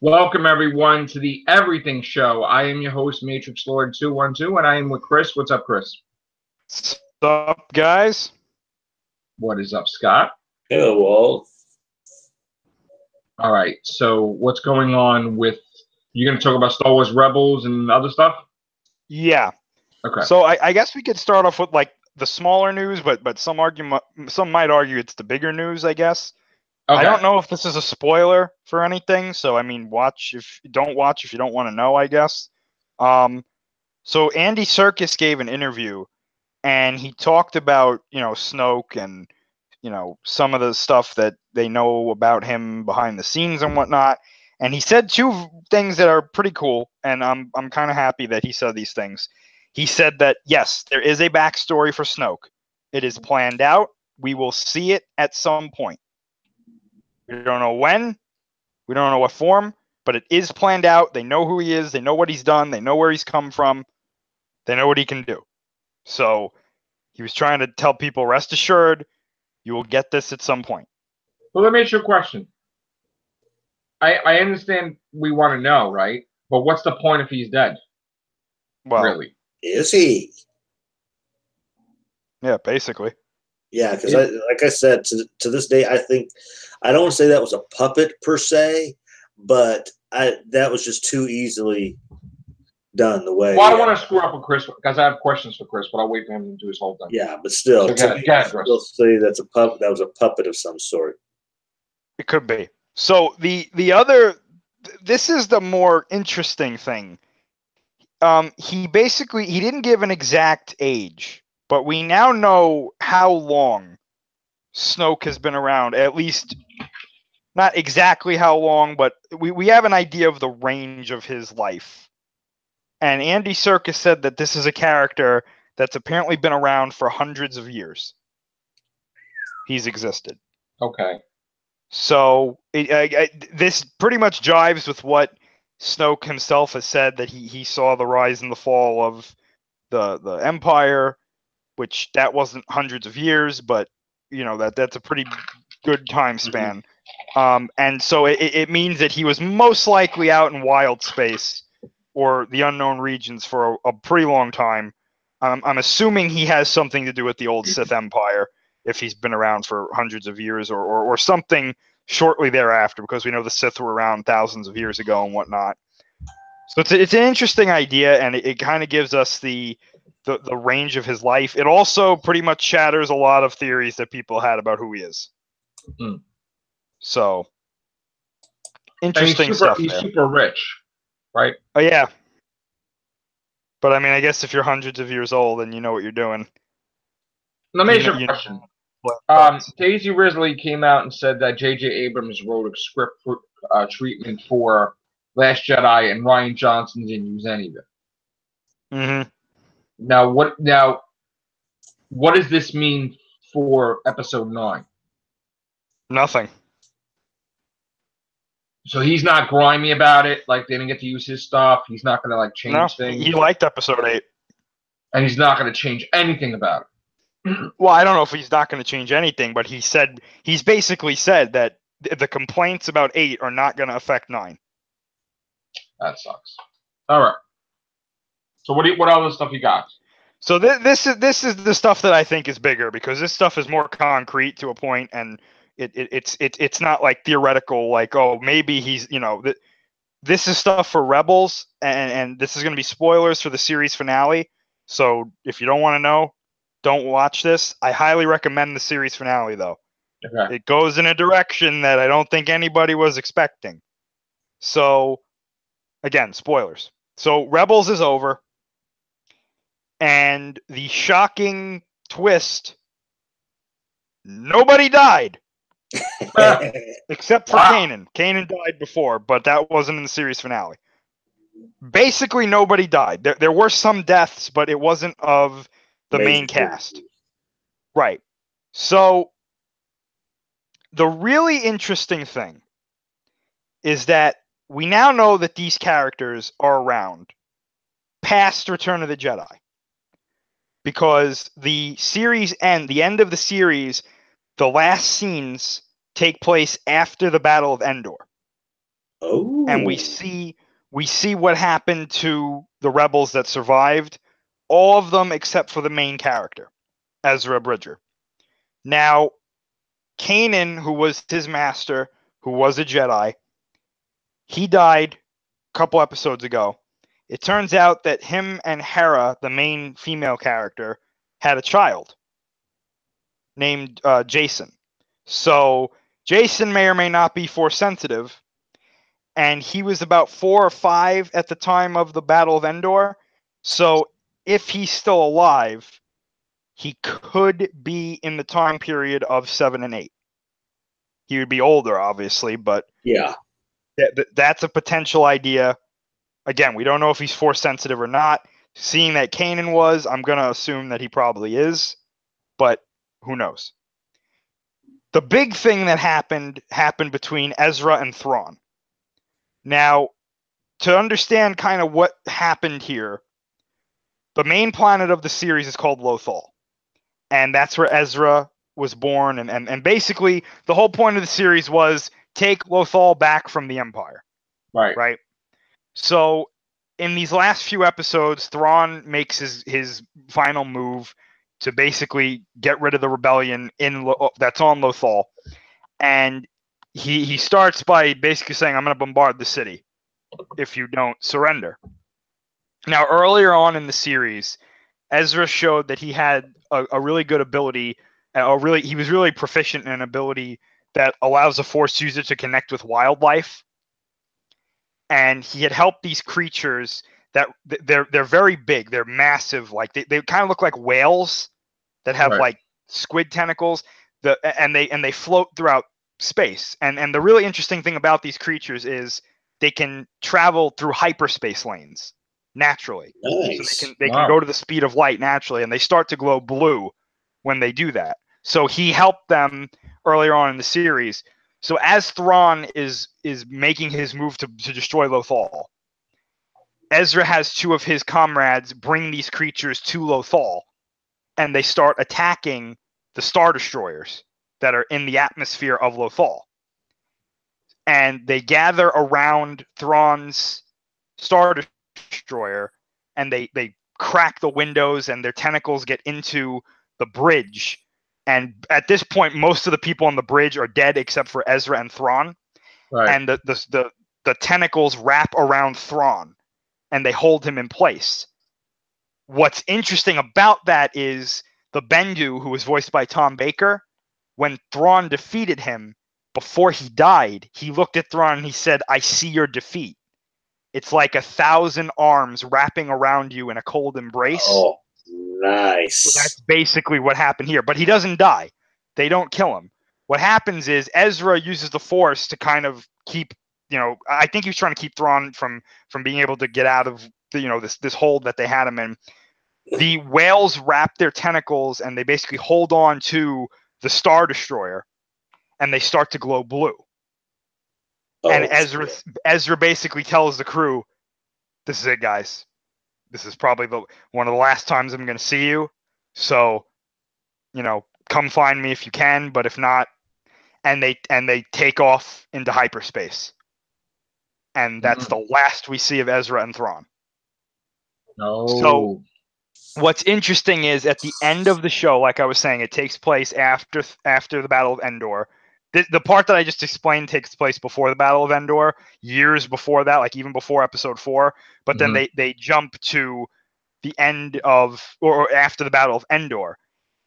Welcome everyone to the Everything Show. I am your host, Matrix Lord 212, and I am with Chris. What's up, Chris? What's up, guys? What is up, Scott? Hello, Walt. All right. So, what's going on with you're going to talk about Star Wars Rebels and other stuff? Yeah. Okay. So I guess we could start off with like the smaller news, but some might argue it's the bigger news. I guess. Okay. I don't know if this is a spoiler for anything, so I mean, watch if you don't want to know. I guess. So Andy Serkis gave an interview, and he talked about Snoke and some of the stuff that they know about him behind the scenes and whatnot. And he said two things that are pretty cool, and I'm kind of happy that he said these things. He said that yes, there is a backstory for Snoke. It is planned out. We will see it at some point. We don't know when. We don't know what form, but it is planned out. They know who he is. They know what he's done. They know where he's come from. They know what he can do. So he was trying to tell people, rest assured, you will get this at some point. Well, let me ask you a question. I understand we want to know, right? But what's the point if he's dead? Well, really? Is he? Yeah, basically. Yeah, because like I said, to this day, I don't want to say that was a puppet per se, but that was just too easily done the way. Well, I don't want to screw up with Chris because I have questions for Chris, but I'll wait for him to do his whole thing. Yeah, but still, so still say that's that was a puppet of some sort. It could be. So the other, this is the more interesting thing. He didn't give an exact age, but we now know how long Snoke has been around. At least, not exactly how long, but we have an idea of the range of his life. And Andy Serkis said that this is a character that's apparently been around for hundreds of years. He's existed. Okay. So this pretty much jives with what Snoke himself has said, that he saw the rise and the fall of the Empire, which that wasn't hundreds of years, but that's a pretty good time span. And so it means that he was most likely out in wild space or the unknown regions for a pretty long time. I'm assuming he has something to do with the old Sith Empire, if he's been around for hundreds of years or something shortly thereafter, because we know the Sith were around thousands of years ago and whatnot. So it's an interesting idea, and it kind of gives us the range of his life. It also pretty much shatters a lot of theories that people had about who he is. Mm. So interesting stuff. He's super rich, right? Oh yeah. But I mean, I guess if you're hundreds of years old and you know what you're doing. Let me ask you a question. Daisy Ridley came out and said that J.J. Abrams wrote a script treatment for Last Jedi, and Rian Johnson didn't use any of it. Mm-hmm. Now, what does this mean for Episode 9? Nothing. So he's not grimy about it. Like, they didn't get to use his stuff. He's not going to change things. He liked Episode 8, and he's not going to change anything about it. Well, I don't know if he's not going to change anything, but he's basically said that the complaints about 8 are not going to affect 9. That sucks. All right. So what other stuff you got? So this is the stuff that I think is bigger, because this stuff is more concrete to a point, and it's not like theoretical, like, oh, maybe he's, this is stuff for Rebels, and this is going to be spoilers for the series finale. So if you don't want to know, don't watch this. I highly recommend the series finale, though. Okay. It goes in a direction that I don't think anybody was expecting. So, again, spoilers. So Rebels is over, and the shocking twist, nobody died. Except for Kanan. Kanan died before, but that wasn't in the series finale. Basically, nobody died. There were some deaths, but it wasn't of the main cast. Right. So, the really interesting thing is that we now know that these characters are around past Return of the Jedi. Because the end of the series, the last scenes take place after the Battle of Endor. Oh. And we see what happened to the rebels that survived, all of them except for the main character, Ezra Bridger. Now, Kanan, who was his master, who was a Jedi, he died a couple episodes ago. It turns out that him and Hera, the main female character, had a child named Jason. So Jason may or may not be Force sensitive, and he was about 4 or 5 at the time of the Battle of Endor. So if he's still alive, he could be in the time period of 7 and 8. He would be older, obviously, but yeah, that's a potential idea. Again, we don't know if he's Force sensitive or not. Seeing that Kanan was, I'm going to assume that he probably is, but who knows? The big thing that happened between Ezra and Thrawn. Now, to understand kind of what happened here, the main planet of the series is called Lothal, and that's where Ezra was born, and basically the whole point of the series was take Lothal back from the Empire. Right? So in these last few episodes, Thrawn makes his final move to basically get rid of the rebellion that's on Lothal, and he starts by basically saying, I'm going to bombard the city if you don't surrender. Now, earlier on in the series, Ezra showed that he had a really good ability, he was really proficient in an ability that allows a Force user to connect with wildlife. And he had helped these creatures that they're very big, they're massive, like they kind of look like whales that have like squid tentacles, and they float throughout space. And the really interesting thing about these creatures is they can travel through hyperspace lanes naturally. Nice. So they can go to the speed of light naturally, and they start to glow blue when they do that. So he helped them earlier on in the series. So as Thrawn is making his move to destroy Lothal, Ezra has 2 of his comrades bring these creatures to Lothal, and they start attacking the Star Destroyers that are in the atmosphere of Lothal. And they gather around Thrawn's Star Destroyer, and they crack the windows, and their tentacles get into the bridge. And at this point, most of the people on the bridge are dead except for Ezra and Thrawn. Right. And the tentacles wrap around Thrawn, and they hold him in place. What's interesting about that is the Bendu, who was voiced by Tom Baker, when Thrawn defeated him, before he died, he looked at Thrawn and he said, I see your defeat. It's like 1,000 arms wrapping around you in a cold embrace. Oh, nice. So that's basically what happened here. But he doesn't die. They don't kill him. What happens is Ezra uses the Force to kind of keep, I think he was trying to keep Thrawn from being able to get out of this hold that they had him in. The whales wrap their tentacles and they basically hold on to the Star Destroyer, and they start to glow blue. Oh, and Ezra basically tells the crew, "This is it, guys. This is probably one of the last times I'm going to see you. So, come find me if you can, but if not," and they take off into hyperspace. And that's the last we see of Ezra and Thrawn. No. So what's interesting is at the end of the show, like I was saying, it takes place after the Battle of Endor. The part that I just explained takes place before the Battle of Endor, years before that, like even before Episode 4. But then they jump to the end of, or after the Battle of Endor.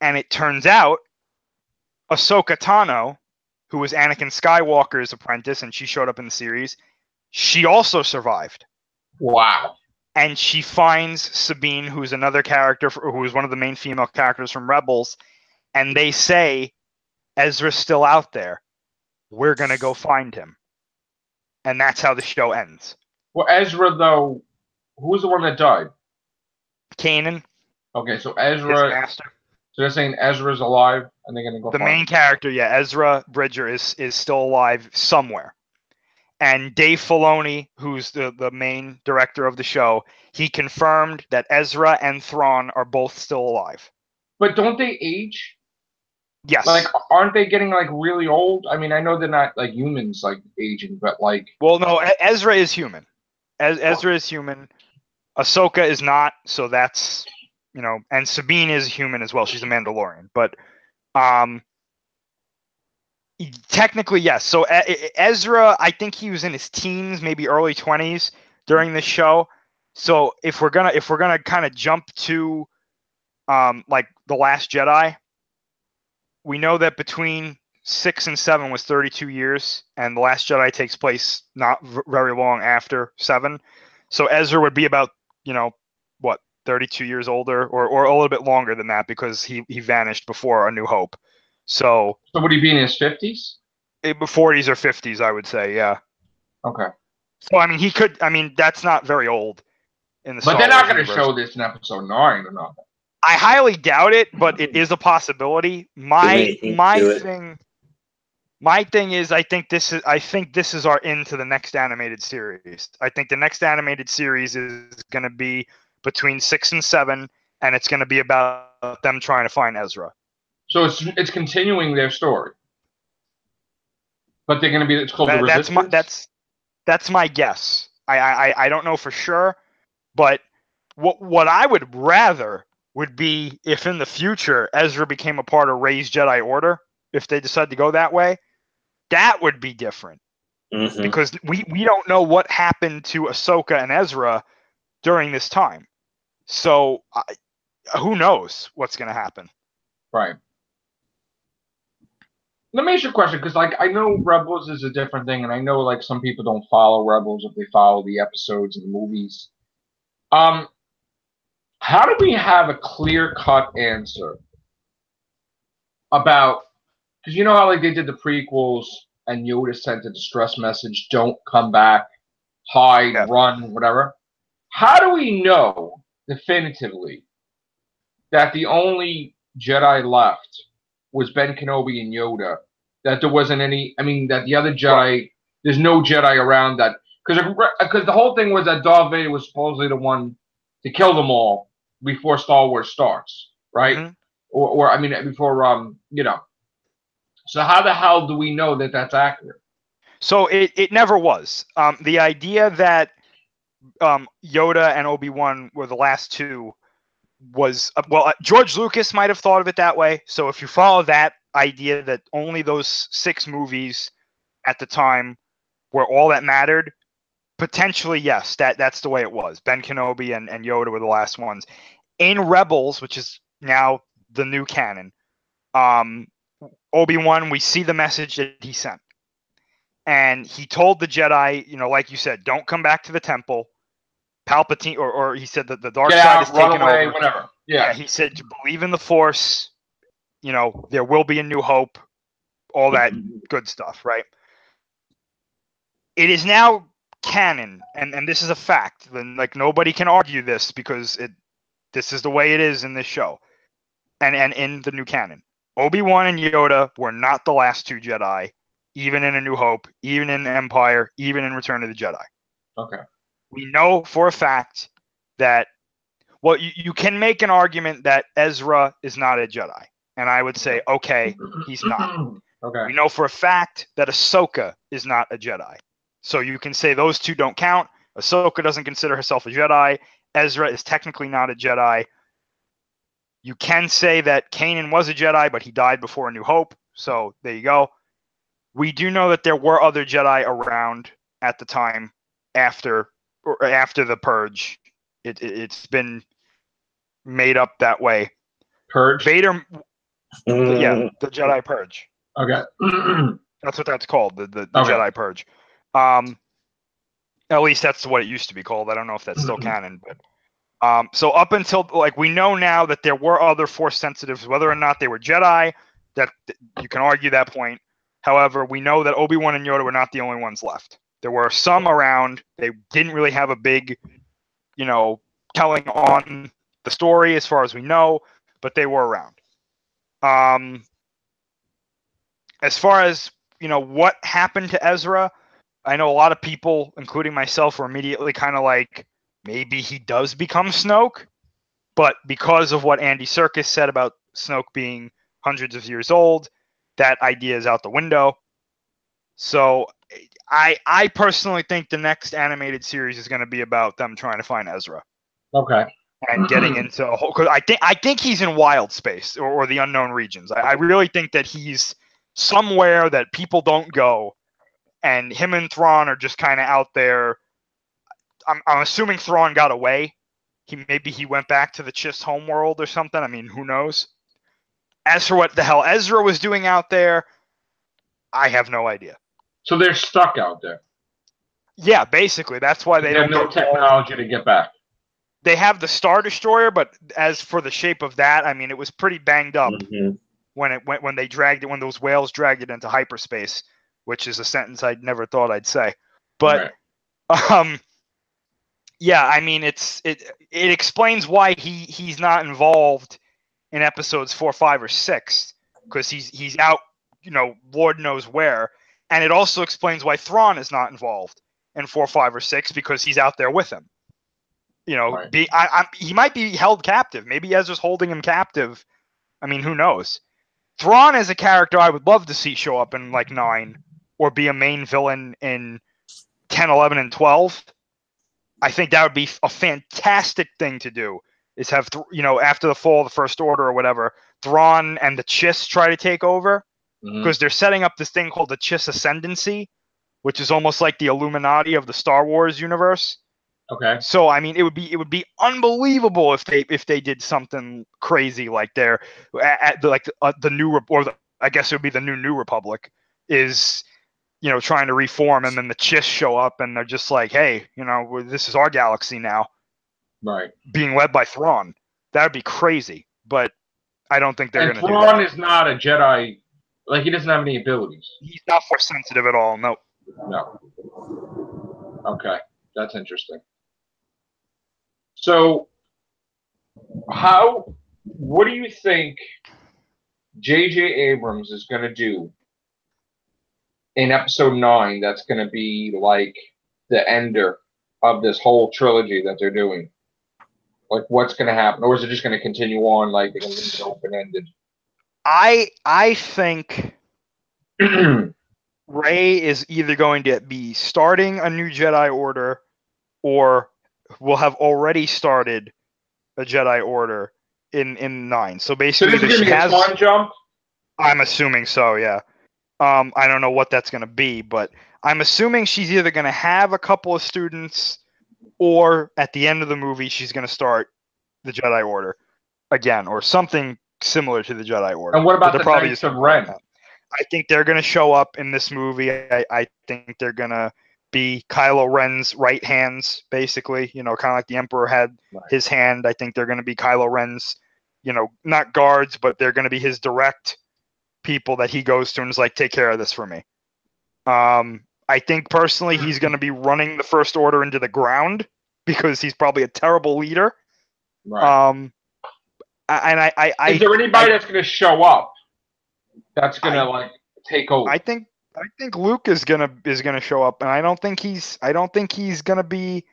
And it turns out Ahsoka Tano, who was Anakin Skywalker's apprentice, and she showed up in the series, she also survived. Wow. And she finds Sabine, who's another character, who is one of the main female characters from Rebels, and they say, Ezra's still out there. We're going to go find him. And that's how the show ends. Well, Ezra, though, who's the one that died? Kanan. Okay, so His Ezra. master. So they're saying Ezra's alive, and they're going to go The find main him. character, yeah, Ezra Bridger is still alive somewhere. And Dave Filoni, who's the main director of the show, he confirmed that Ezra and Thrawn are both still alive. But don't they age? Yes. Like, aren't they getting like really old? I mean, I know they're not like humans, like aging, but like. Well, no, Ezra is human. Ezra is human. Ahsoka is not, so that's, and Sabine is human as well. She's a Mandalorian, but technically yes. So Ezra, I think he was in his teens, maybe early 20s during this show. So if we're gonna kind of jump to like The Last Jedi, we know that between 6 and 7 was 32 years, and The Last Jedi takes place not very long after 7. So Ezra would be about, what, 32 years older, or a little bit longer than that, because he vanished before A New Hope. So would he be in his 50s? 40s or 50s, I would say, yeah. Okay. So I mean, he could. I mean, that's not very old in the. But they're not going to show this in episode 9 or nothing. I highly doubt it, but it is a possibility. My thing is, I think this is our into the next animated series. I think the next animated series is going to be between 6 and 7, and it's going to be about them trying to find Ezra. So it's continuing their story, but they're going to be. It's called The Resistance. That's my guess. I don't know for sure, but what I would rather would be if in the future Ezra became a part of Rey's Jedi Order, if they decide to go that way. That would be different. Mm-hmm. Because we don't know what happened to Ahsoka and Ezra during this time. So who knows what's going to happen. Right. Let me ask you a question, because like I know Rebels is a different thing, and I know like some people don't follow Rebels if they follow the episodes and the movies. How do we have a clear-cut answer about, because you know how like they did the prequels and Yoda sent a distress message, don't come back, hide, run, whatever. How do we know definitively that the only Jedi left was Ben Kenobi and Yoda, that there wasn't any, I mean, that the other Jedi, there's no Jedi around that, because the whole thing was that Darth Vader was supposedly the one to kill them all before Star Wars starts, right? Mm-hmm. Or I mean, before, So how the hell do we know that that's accurate? So it never was. The idea that Yoda and Obi-Wan were the last two was, George Lucas might have thought of it that way. So if you follow that idea that only those 6 movies at the time were all that mattered, potentially, yes, that's the way it was. Ben Kenobi and Yoda were the last ones. In Rebels, which is now the new canon, Obi-Wan, we see the message that he sent. And he told the Jedi, like you said, don't come back to the temple. Palpatine, or he said that the dark side is taken away, over. Whatever. Yeah, he said to believe in the Force. There will be a new hope. All that good stuff, right? It is now canon, and this is a fact. Then, like, nobody can argue this because this is the way it is in this show, and in the new canon. Obi-Wan and Yoda were not the last 2 Jedi, even in A New Hope, even in Empire, even in Return of the Jedi. Okay. We know for a fact that, you can make an argument that Ezra is not a Jedi. And I would say, okay, he's not. Okay. We know for a fact that Ahsoka is not a Jedi. So you can say those 2 don't count. Ahsoka doesn't consider herself a Jedi. Ezra is technically not a Jedi. You can say that Kanan was a Jedi, but he died before A New Hope. So there you go. We do know that there were other Jedi around at the time after the Purge. It's been made up that way. Purge? Vader, the Jedi Purge. Okay. That's what that's called, the Jedi Purge. At least that's what it used to be called. I don't know if that's still canon, but so up until, like, we know now that there were other Force sensitives, whether or not they were Jedi, that you can argue that point. However, we know that Obi-Wan and Yoda were not the only ones left. There were some around. They didn't really have a big, telling on the story as far as we know, but they were around. As far as, what happened to Ezra, I know a lot of people, including myself, were immediately kind of like, maybe he does become Snoke, but because of what Andy Serkis said about Snoke being hundreds of years old. That idea is out the window. So I personally think the next animated series is going to be about them trying to find Ezra. Okay. And getting into a whole, cause I think he's in wild space or the unknown regions. I really think that he's somewhere that people don't go, and him and Thrawn are just kind of out there. I'm assuming Thrawn got away. Maybe he went back to the Chiss homeworld or something. I mean, who knows? As for what the hell Ezra was doing out there, I have no idea. So they're stuck out there. Yeah, basically. That's why they have no technology to get back. They have the Star Destroyer, but as for the shape of that, I mean, it was pretty banged up when they dragged it, when those whales dragged it into hyperspace, which is a sentence I'd never thought I'd say. But, yeah, I mean, it explains why he's not involved in episodes 4, 5, or 6, because he's out, Lord knows where, and it also explains why Thrawn is not involved in 4, 5, or 6, because he's out there with him. He might be held captive. Maybe Ezra's holding him captive. I mean, who knows? Thrawn is a character I would love to see show up in like 9 or be a main villain in 10, 11, and 12. I think that would be a fantastic thing to do. Is have after the fall of the First Order or whatever, Thrawn and the Chiss try to take over because they're setting up this thing called the Chiss Ascendancy, which is almost like the Illuminati of the Star Wars universe. Okay. So I mean, it would be unbelievable if they did something crazy like the new I guess it would be the new Republic is trying to reform, and then the Chiss show up and they're just like, hey, this is our galaxy now, right? Being led by Thrawn. That would be crazy, but I don't think they're going to do that. Thrawn is not a Jedi. Like, he doesn't have any abilities. He's not force sensitive at all. No. Okay, that's interesting. So, what do you think J.J. Abrams is going to do in episode 9 that's going to be like the ender of this whole trilogy that they're doing? Like, what's going to happen? Or is it just going to continue on like they're going to leave it open-ended? I think Rey is either going to be starting a new Jedi Order or will have already started a Jedi Order in 9. So basically, so this is going to be a time jump? I'm assuming so, yeah. I don't know what that's going to be, but I'm assuming she's either going to have a couple of students or at the end of the movie, she's going to start the Jedi Order again or something similar to the Jedi Order. And what about the Knights of Ren? I think they're going to show up in this movie. I think they're going to be Kylo Ren's right hands, basically, kind of like the Emperor had his hand. I think they're going to be Kylo Ren's, not guards, but they're going to be his direct people that he goes to and is like, take care of this for me. I think personally he's going to be running the First Order into the ground because he's probably a terrible leader. Right. Is there anybody that's going to show up that's going to take over? I think Luke is gonna show up, and I don't think he's gonna be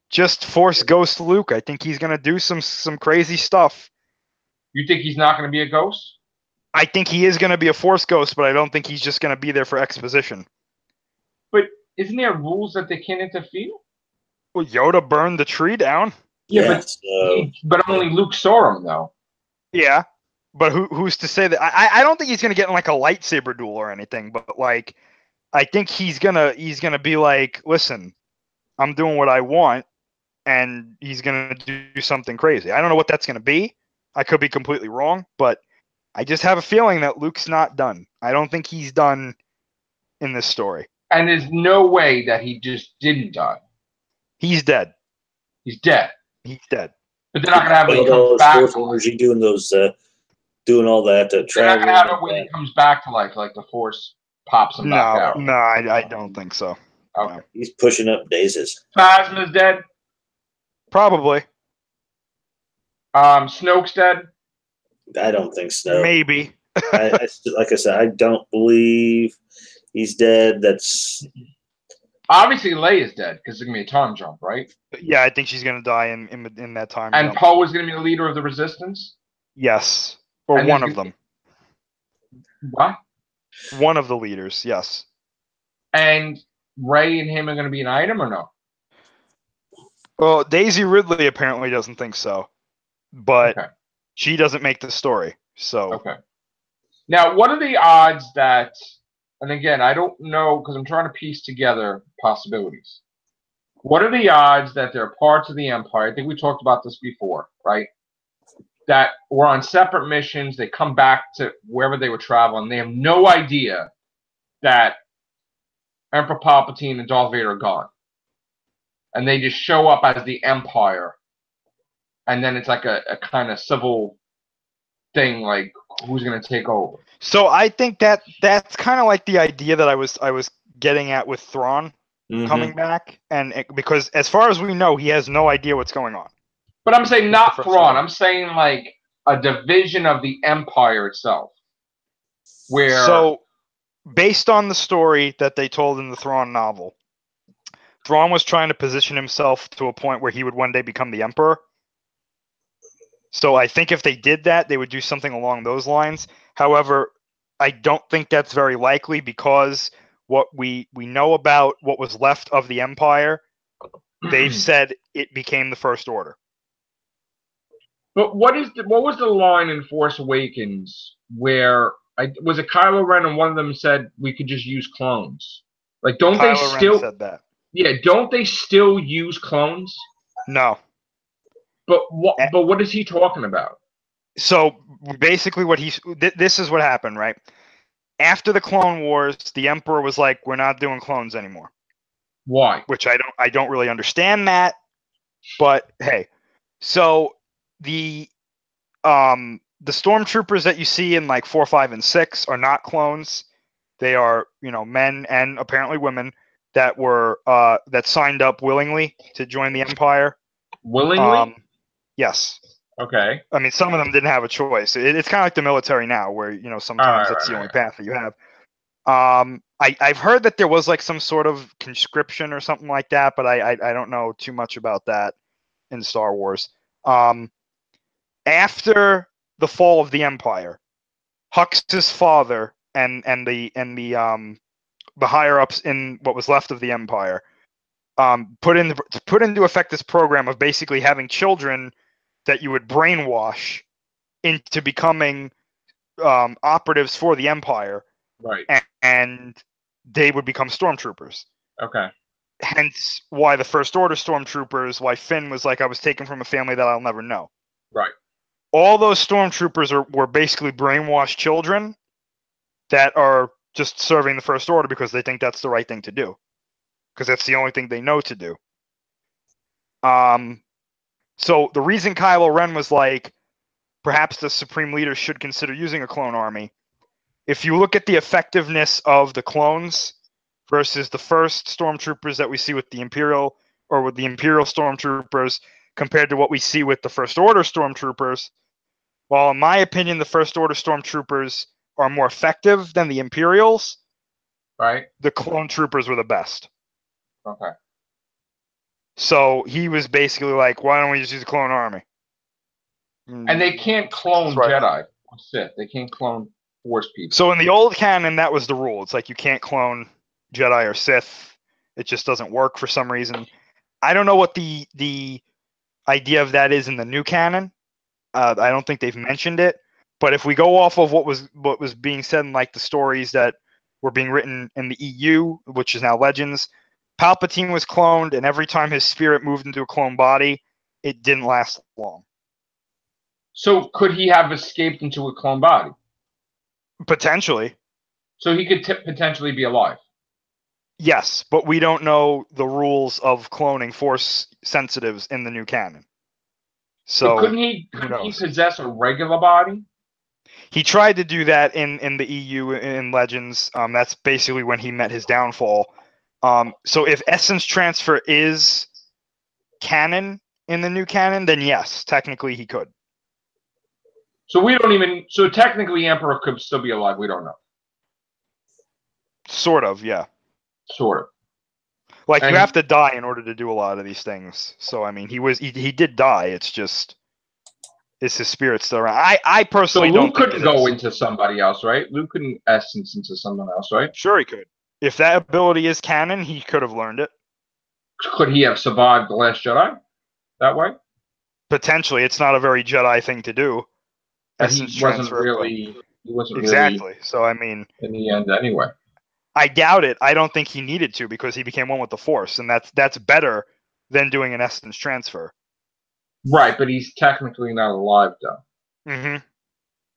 just Force Ghost Luke. I think he's gonna do some crazy stuff. You think he's not gonna be a ghost? I think he is gonna be a Force Ghost, but I don't think he's just gonna be there for exposition. But isn't there rules that they can't interfere? Well, Yoda burned the tree down. Yeah, but only Luke saw him though. Yeah. But who's to say that? I don't think he's gonna get in like a lightsaber duel or anything. But like, I think he's gonna be like, listen, I'm doing what I want, and he's gonna do something crazy. I don't know what that's gonna be. I could be completely wrong, but I just have a feeling that Luke's not done. I don't think he's done in this story. And there's no way that he just didn't die. He's dead. He's dead. He's dead. But they're not gonna have when he comes back. Doing those. Doing all that to travel. They're not gonna have it when he comes back to life, like the Force pops him back out. No, I don't think so. Okay. No. He's pushing up daisies. Phasma's dead. Probably. Snoke's dead. I don't think so. Maybe. Like I said, I don't believe he's dead. That's obviously Leia's dead because it's gonna be a time jump, right? Yeah, I think she's gonna die in that time. And Poe is gonna be the leader of the Resistance. Yes. Or one of them. What? One of the leaders, yes. And Rey and him are going to be an item or no? Well, Daisy Ridley apparently doesn't think so, but Okay. she doesn't make the story. So Okay. Now, what are the odds that? And again, I don't know because I'm trying to piece together possibilities. What are the odds that they're parts of the Empire? I think we talked about this before, right? That were on separate missions. They come back to wherever they were traveling. They have no idea that Emperor Palpatine and Darth Vader are gone. And they just show up as the Empire. And then it's like a kind of civil thing, like who's going to take over. So I think that's kind of like the idea that I was getting at with Thrawn coming back, because as far as we know, he has no idea what's going on. But I'm saying not Thrawn. I'm saying like a division of the Empire itself. So, based on the story that they told in the Thrawn novel, Thrawn was trying to position himself to a point where he would one day become the Emperor. So I think if they did that, they would do something along those lines. However, I don't think that's very likely because what we know about what was left of the Empire, they've said it became the First Order. But what was the line in Force Awakens where was it Kylo Ren and one of them said we could just use clones? Like, don't Kylo they still Ren said that? Yeah, don't they still use clones? No. But what is he talking about? So basically, this is what happened, right? After the Clone Wars, the Emperor was like, "We're not doing clones anymore." Why? Which I don't really understand that, but hey, so the stormtroopers that you see in like 4, 5, and 6 are not clones. They are, men and apparently women that were that signed up willingly to join the Empire. Willingly? Yes. Okay. I mean, some of them didn't have a choice. It's kind of like the military now, where sometimes that's the only path that you have. I've heard that there was like some sort of conscription or something like that, but I don't know too much about that in Star Wars. After the fall of the Empire, Hux's father and the higher ups in what was left of the Empire put into effect this program of basically having children that you would brainwash into becoming operatives for the Empire, right? And they would become stormtroopers. Okay. Hence, why the First Order stormtroopers? Why Finn was like, I was taken from a family that I'll never know. Right. All those stormtroopers were basically brainwashed children that are just serving the First Order because they think that's the right thing to do, because that's the only thing they know to do. So the reason Kylo Ren was like, perhaps the Supreme Leader should consider using a clone army. If you look at the effectiveness of the clones versus the first stormtroopers that we see with the Imperial stormtroopers compared to what we see with the First Order stormtroopers, while in my opinion the First Order stormtroopers are more effective than the Imperials, right? The clone troopers were the best. Okay. So he was basically like, why don't we just use a clone army? And they can't clone Jedi or Sith. They can't clone Force people. So in the old canon, that was the rule. It's like you can't clone Jedi or Sith. It just doesn't work for some reason. I don't know what the idea of that is in the new canon. I don't think they've mentioned it. But if we go off of what was being said in like the stories that were being written in the EU, which is now Legends, Palpatine was cloned, and every time his spirit moved into a clone body, it didn't last long. So could he have escaped into a clone body? Potentially. So he could potentially be alive? Yes, but we don't know the rules of cloning Force sensitives in the new canon. So couldn't he possess a regular body? He tried to do that in the EU in Legends. That's basically when he met his downfall. So if essence transfer is canon in the new canon, then yes, technically he could. So so technically Emperor could still be alive, we don't know. Sort of, yeah. Sort of. Like, you have to die in order to do a lot of these things. So I mean, he did die. It's just is his spirit still around? I So personally Luke don't think couldn't it go is. into somebody else, right? Luke couldn't essence into someone else, right? Sure, he could. If that ability is canon, he could have learned it. Could he have survived the Last Jedi that way? Potentially, it's not a very Jedi thing to do. But Essence he wasn't transfer, but- really. He wasn't exactly. really So I mean, in the end anyway. I doubt it. I don't think he needed to because he became one with the Force, and that's better than doing an essence transfer. Right, but he's technically not alive though. Mm-hmm.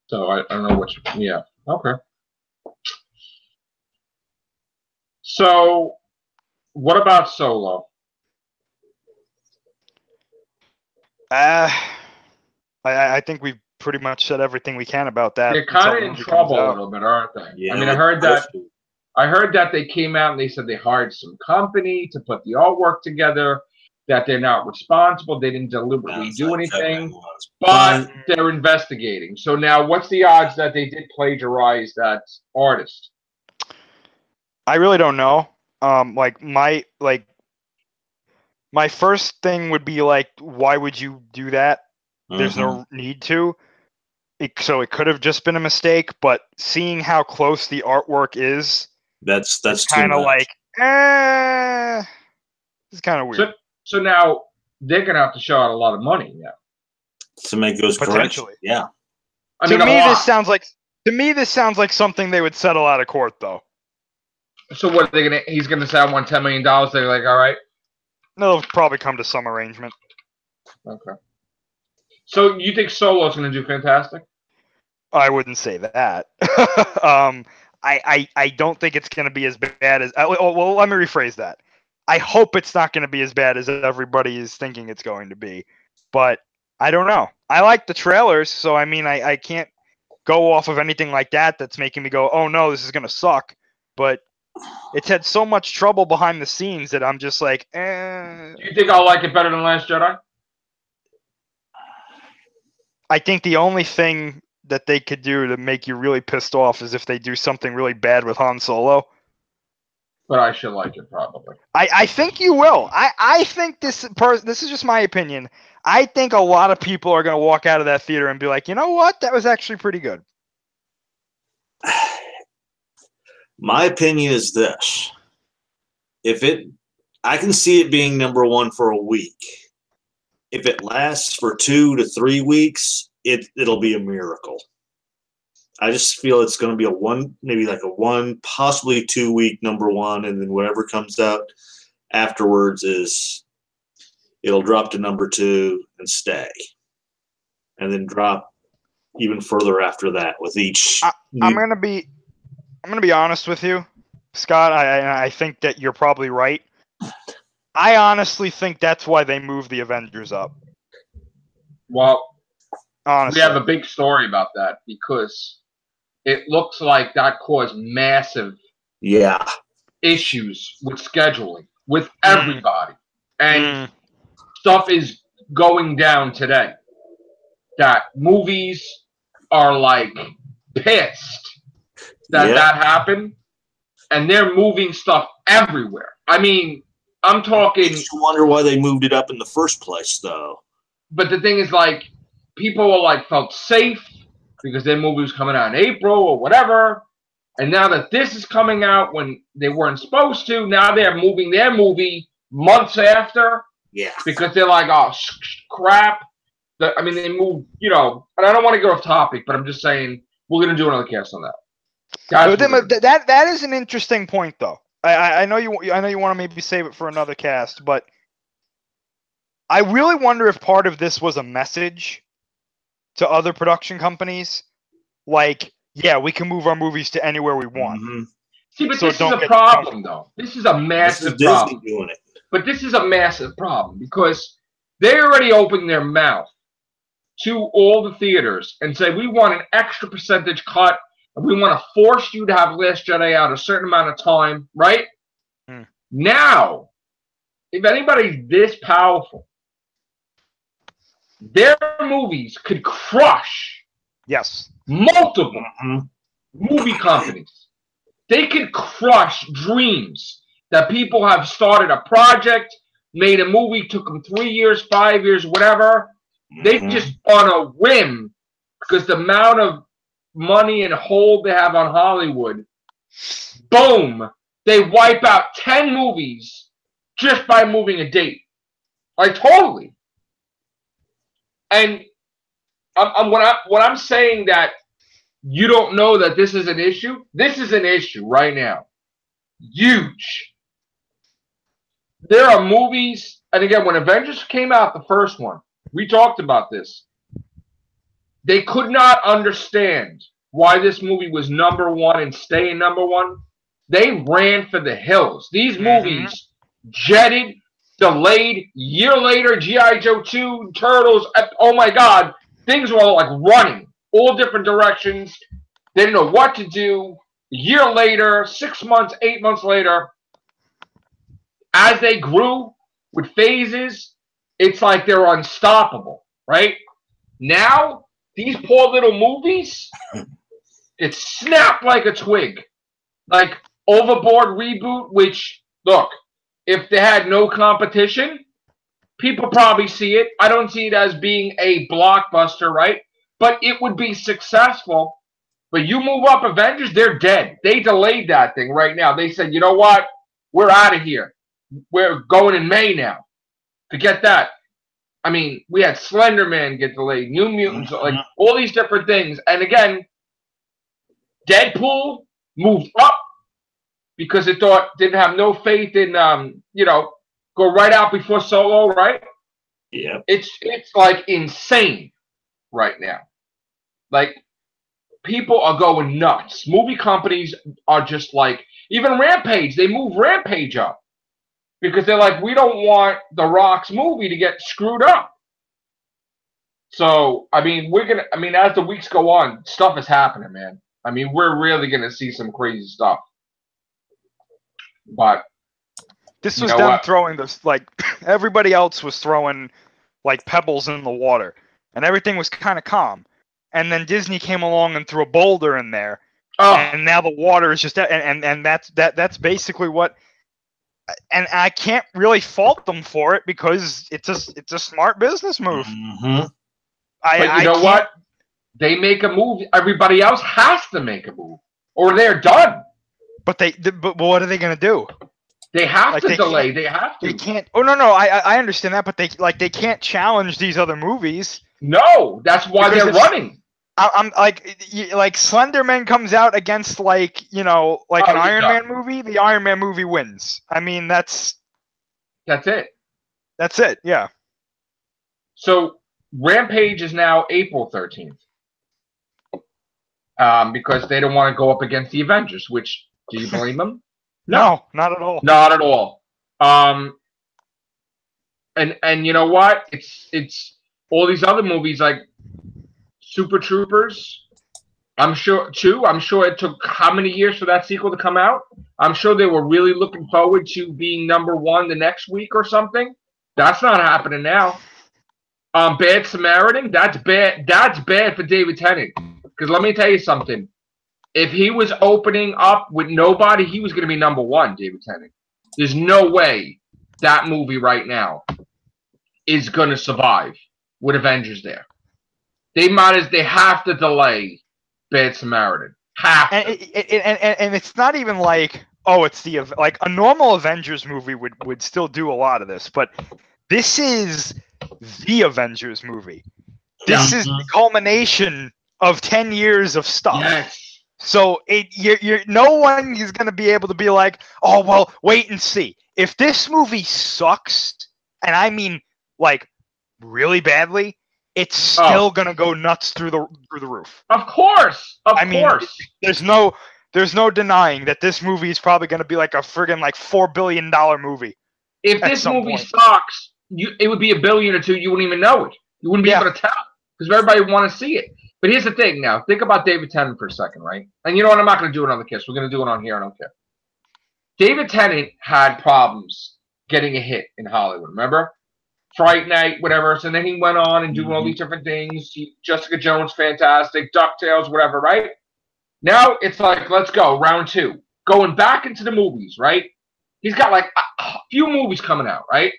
So I don't know which. Yeah. Okay. So, what about Solo? I think we've pretty much said everything we can about that. They're kind of until the in movie trouble comes a out. little bit, aren't they? Yeah, I mean, I heard that they came out and they said they hired some company to put the artwork together. That they're not responsible. They didn't deliberately do anything, but they're investigating. So now, what's the odds that they did plagiarize that artist? I really don't know. My first thing would be like, why would you do that? There's no need to. So it could have just been a mistake, but seeing how close the artwork is, that's kind of like, it's kind of weird. So now they're gonna have to show out a lot of money now to make those corrections. Potentially. Yeah. I mean, to me, this sounds like something they would settle out of court, though. So what are they gonna? He's gonna say I want $10 million. They're like, all right. They'll probably come to some arrangement. Okay. So you think Solo's gonna do fantastic? I wouldn't say that. I don't think it's going to be as bad as. Well, let me rephrase that. I hope it's not going to be as bad as everybody is thinking it's going to be, but I don't know. I like the trailers, so I mean, I can't go off of anything like that that's making me go, oh no, this is going to suck. But it's had so much trouble behind the scenes that I'm just like, Do you think I'll like it better than Last Jedi? I think the only thing that they could do to make you really pissed off is if they do something really bad with Han Solo. But I should like it probably. I think you will. I think this is just my opinion. I think a lot of people are going to walk out of that theater and be like, you know what? That was actually pretty good. My opinion is this. I can see it being number one for a week. If it lasts for 2 to 3 weeks, it'll be a miracle. I just feel it's going to be maybe like a 1, possibly 2 week number one, and then whatever comes out afterwards it'll drop to number 2 and stay, and then drop even further after that with each. I'm gonna be honest with you, Scott. I think that you're probably right. I honestly think that's why they moved the Avengers up. Well, honestly, we have a big story about that because it looks like that caused massive issues with scheduling with everybody. And stuff is going down today. That movies are like pissed that happened. And they're moving stuff everywhere. I mean, I'm talking. I wonder why they moved it up in the first place, though. But the thing is, like, people were like felt safe because their movie was coming out in April or whatever, and now that this is coming out when they weren't supposed to, now they're moving their movie months after. Yeah. Because they're like, oh crap. I mean, they moved. And I don't want to get off topic, but I'm just saying we're gonna do another cast on that. Guys, that is an interesting point, though. I know you want to maybe save it for another cast, but I really wonder if part of this was a message to other production companies, like, yeah, we can move our movies to anywhere we want. Mm-hmm. See, but this is a problem, though. This is a massive problem. Disney doing it. But this is a massive problem because they already opened their mouth to all the theaters and say, we want an extra percentage cut. We want to force you to have Last Jedi out a certain amount of time, right? Now, if anybody's this powerful, their movies could crush multiple movie companies. They could crush dreams that people have started a project, made a movie, took them 3 years, 5 years, whatever, They just, on a whim, because the amount of money and hold they have on Hollywood, boom, they wipe out 10 movies just by moving a date. Like, totally. And when I'm saying that you don't know that this is an issue, this is an issue right now. Huge. There are movies, and again, when Avengers came out, the first one, we talked about this. They could not understand why this movie was number one and staying number one. They ran for the hills. These movies jetted, delayed, year later, G.I. Joe 2, Turtles, oh my God, things were all like running, all different directions. They didn't know what to do. A year later, 6 months, 8 months later, as they grew with phases, it's like they're unstoppable, right? Now, these poor little movies, it's snapped like a twig. Like Overboard reboot, which, look, if they had no competition, people probably see it. I don't see it as being a blockbuster, right? But it would be successful. But you move up Avengers, they're dead. They delayed that thing right now. They said, you know what? We're out of here. We're going in May now. Forget that. I mean, we had Slender Man get delayed, New Mutants, like all these different things. And again, Deadpool moved up because it didn't have no faith in, go right out before Solo, right? Yeah. It's like insane right now. Like, people are going nuts. Movie companies are just like, even Rampage, they move Rampage up. Because they're like, we don't want The Rock's movie to get screwed up. So, I mean, as the weeks go on, stuff is happening, man. I mean, we're really going to see some crazy stuff. But this was them throwing this, like, everybody else was throwing, like, pebbles in the water. And everything was kind of calm. And then Disney came along and threw a boulder in there. Oh. And now the water is just, and that's basically what. And I can't really fault them for it because it's a smart business move. But you know what? They make a move. Everybody else has to make a move, or they're done. But but what are they going to do? They have to delay. They have to. They can't. Oh no, I understand that, but they can't challenge these other movies. No, that's why they're running. I'm like Slender Man comes out against an Iron Man movie. The Iron Man movie wins. I mean, that's it. That's it. Yeah. So Rampage is now April 13th, because they don't want to go up against the Avengers. Which, do you blame them? No, not at all. Not at all. And you know what? It's all these other movies like Super Troopers, I'm sure it took how many years for that sequel to come out? I'm sure they were really looking forward to being number one the next week or something. That's not happening now. Bad Samaritan, that's bad. That's bad for David Tennant. Because let me tell you something. If he was opening up with nobody, he was going to be number one, David Tennant. There's no way that movie right now is going to survive with Avengers there. They have to delay Bad Samaritan. And it's not even like, it's like a normal Avengers movie would still do a lot of this, but this is the Avengers movie. This is the culmination of 10 years of stuff. Yes. So you're no one is going to be able to be like, oh well, wait and see. If this movie sucks, and I mean like really badly, it's still gonna go nuts through the roof. Of course, I mean, there's no denying that this movie is probably gonna be like a friggin' like $4 billion movie. If this movie sucks, it would be $1 billion or $2 billion. You wouldn't even know it. You wouldn't be able to tell because everybody would want to see it. But here's the thing. Now, think about David Tennant for a second, right? And you know what? I'm not gonna do it on the Kiss. We're gonna do it on here. I don't care. David Tennant had problems getting a hit in Hollywood. Remember? Fright Night, whatever. So then he went on and doing all these different things. Jessica Jones, fantastic. DuckTales, whatever, right? Now it's like, let's go, round 2. Going back into the movies, right? He's got like a few movies coming out, right?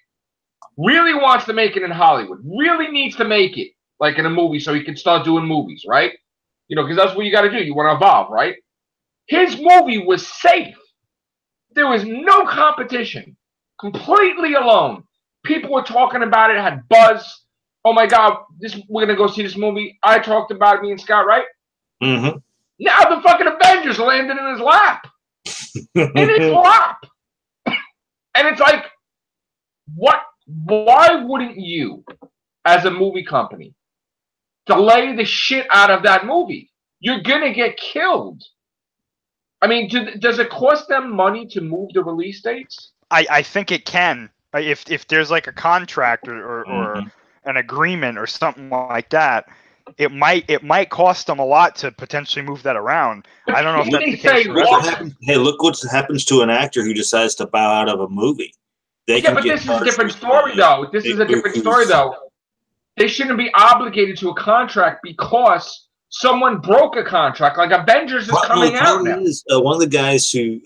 really wants to make it in Hollywood, really needs to make it like in a movie so he can start doing movies, right? You know, because that's what you got to do. You want to evolve, right? His movie was safe. There was no competition. Completely alone. People were talking about it, had buzz. Oh my God, we're going to go see this movie. I talked about it, me and Scott, right? Mm-hmm. Now the fucking Avengers landed in his lap. In his lap. And it's like, what? Why wouldn't you, as a movie company, delay the shit out of that movie? You're going to get killed. I mean, does it cost them money to move the release dates? I think it can. If there's like a contract or Mhm. an agreement or something like that, it might cost them a lot to potentially move that around. I don't know if that's the case. Look what happens to an actor who decides to bow out of a movie. They Yeah, but this is a different story, though. This is a different story, though. They shouldn't be obligated to a contract because someone broke a contract. Like Avengers is coming out now. One of the guys who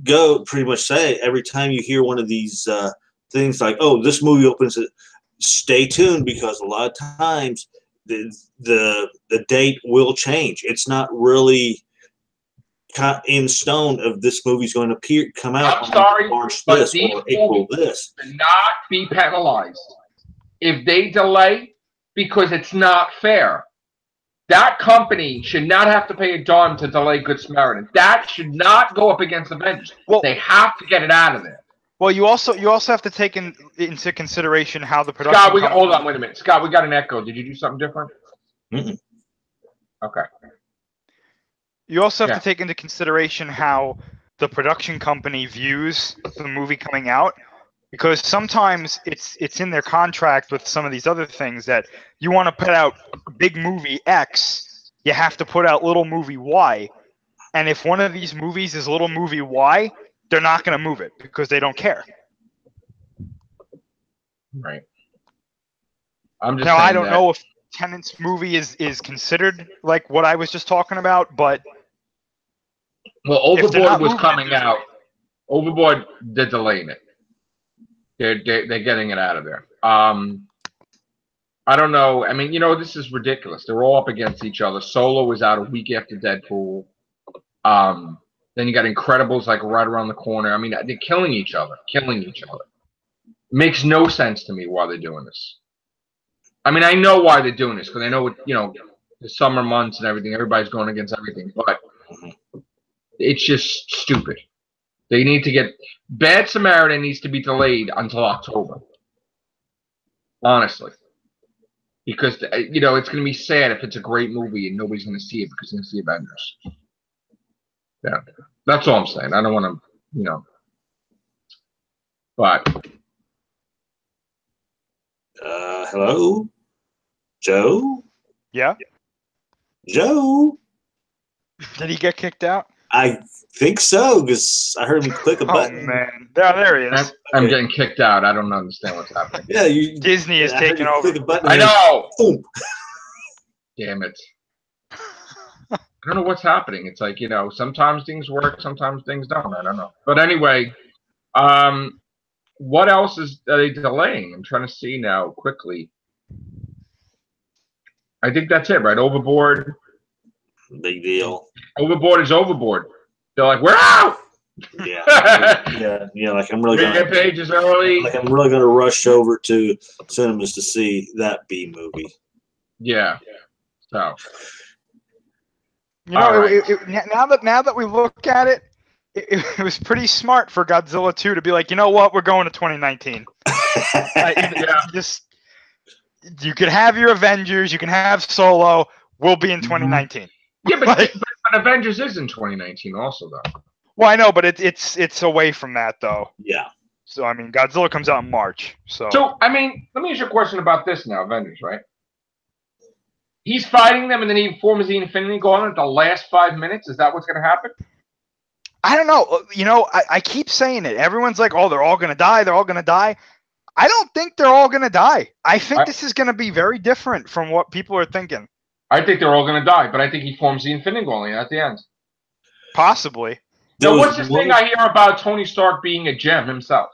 go pretty much say every time you hear one of these things like, "Oh, this movie opens," stay tuned because a lot of times the date will change. It's not really in stone of this movie's going to come out. I'm sorry, March but this these or April this. should not be penalized if they delay because it's not fair. That company should not have to pay a dime to delay Good Samaritan. That should not go up against Avengers. Well, they have to get it out of there. Well, you also have to take into consideration how the production. Scott, hold on, wait a minute. Scott, we got an echo. Did you do something different? Mm-mm. Okay. You also have to take into consideration how the production company views the movie coming out, because sometimes it's in their contract with some of these other things that you want to put out big movie X, you have to put out little movie Y, and if one of these movies is little movie Y, they're not going to move it because they don't care. Right. I'm just now I don't know if Tenant's movie is considered like what I was just talking about, but well, Overboard was coming out. Overboard, they're delaying it. They're getting it out of there. I don't know. I mean, you know, this is ridiculous. They're all up against each other. Solo was out a week after Deadpool. Then you got Incredibles like right around the corner. I mean, they're killing each other. It makes no sense to me why they're doing this. I mean, I know why they're doing this because I know, you know, the summer months and everything. Everybody's going against everything, but it's just stupid. They need to get Bad Samaritan needs to be delayed until October. Honestly, because you know it's going to be sad if it's a great movie and nobody's going to see it because they're going to see Avengers. Yeah, that's all I'm saying. I don't want to, you know, but hello, Joe. Yeah, Joe. Did he get kicked out? I think so because I heard him click a button. Oh man, there he is. I'm getting kicked out. I don't understand what's happening. Yeah, Disney is taking over. I know. Boom. Damn it. I don't know what's happening. It's like, you know, sometimes things work, sometimes things don't. I don't know. But anyway, what else are they delaying? I'm trying to see now quickly. I think that's it, right? Overboard. Big deal. Overboard is overboard. They're like, we're out. Yeah. Like I'm really gonna pages early. Like I'm really gonna rush over to cinemas to see that B movie. Yeah. So. You know, now that we look at it, it was pretty smart for Godzilla 2 to be like, you know what, we're going to 2019. You could have your Avengers, you can have Solo. We'll be in 2019. Yeah, but Avengers is in 2019 also, though. Well, I know, but it's away from that, though. Yeah. So, I mean, Godzilla comes out in March. So, I mean, let me ask you a question about this now, Avengers, right? He's fighting them, and then he forms the Infinity Gauntlet at the last 5 minutes. Is that what's going to happen? I don't know. You know, I keep saying it. Everyone's like, oh, they're all going to die. They're all going to die. I don't think they're all going to die. I think this is going to be very different from what people are thinking. I think they're all going to die, but I think he forms the Infinity Gauntlet at the end. Possibly. Now, what's this thing I hear about Tony Stark being a gem himself?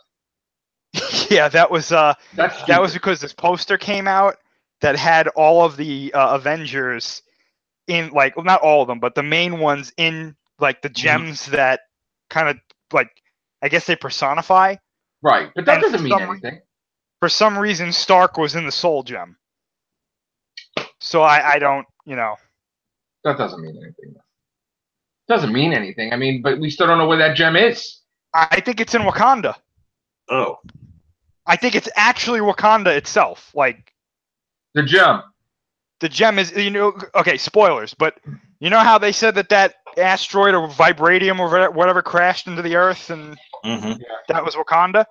Yeah, that was That's that was because this poster came out that had all of the Avengers in, like, well, not all of them, but the main ones in, like, the gems that kind of, like, I guess they personify. right, but that And doesn't mean anything. For some reason, Stark was in the Soul Gem. So I don't, That doesn't mean anything. Doesn't mean anything. I mean, but we still don't know where that gem is. I think it's in Wakanda. Oh, I think it's actually Wakanda itself. Like, The gem. the gem is, okay, spoilers, but you know how they said that asteroid or vibranium or whatever crashed into the Earth and that was Wakanda?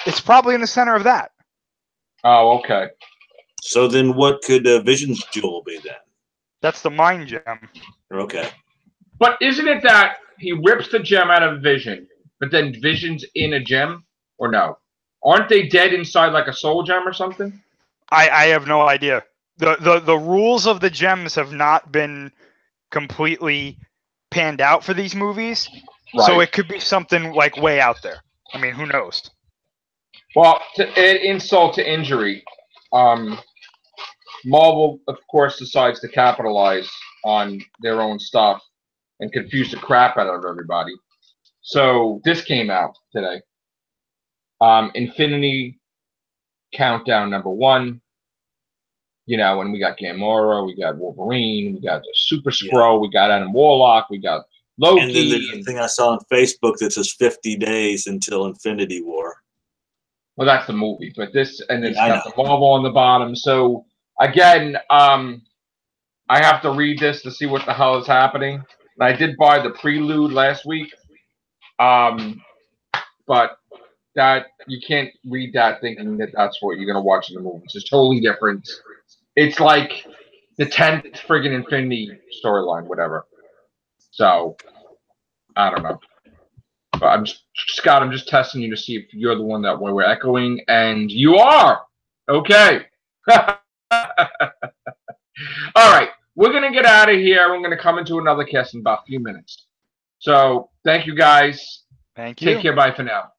It's probably in the center of that. Oh, okay. so then what could Vision's jewel be then? That's the mind gem. Okay. But isn't it that he rips the gem out of Vision, but then Vision's in a gem? Or no? Aren't they dead inside like a soul gem or something? I have no idea. The rules of the gems have not been completely panned out for these movies. Right. So it could be something like way out there. I mean, who knows? Well, to add insult to injury, Marvel, of course, decides to capitalize on their own stuff and confuse the crap out of everybody. So this came out today. Infinity Countdown #1. And we got Gamora, we got Wolverine, we got the Super Skrull, we got Adam Warlock, we got Loki. And then there's a thing I saw on Facebook that says 50 days until Infinity War. Well, that's the movie, but it's got the Marvel on the bottom. So again, I have to read this to see what the hell is happening. And I did buy the prelude last week, but that you can't read that thinking that that's what you're gonna watch in the movie. It's just totally different. It's like the 10th friggin' Infinity storyline, whatever. So I don't know. But Scott, I'm just testing you to see if you're the one that we're echoing, and you are. Okay. All right. We're going to get out of here. We're going to come into another cast in about a few minutes. So thank you, guys. Thank you. Take care. Bye for now.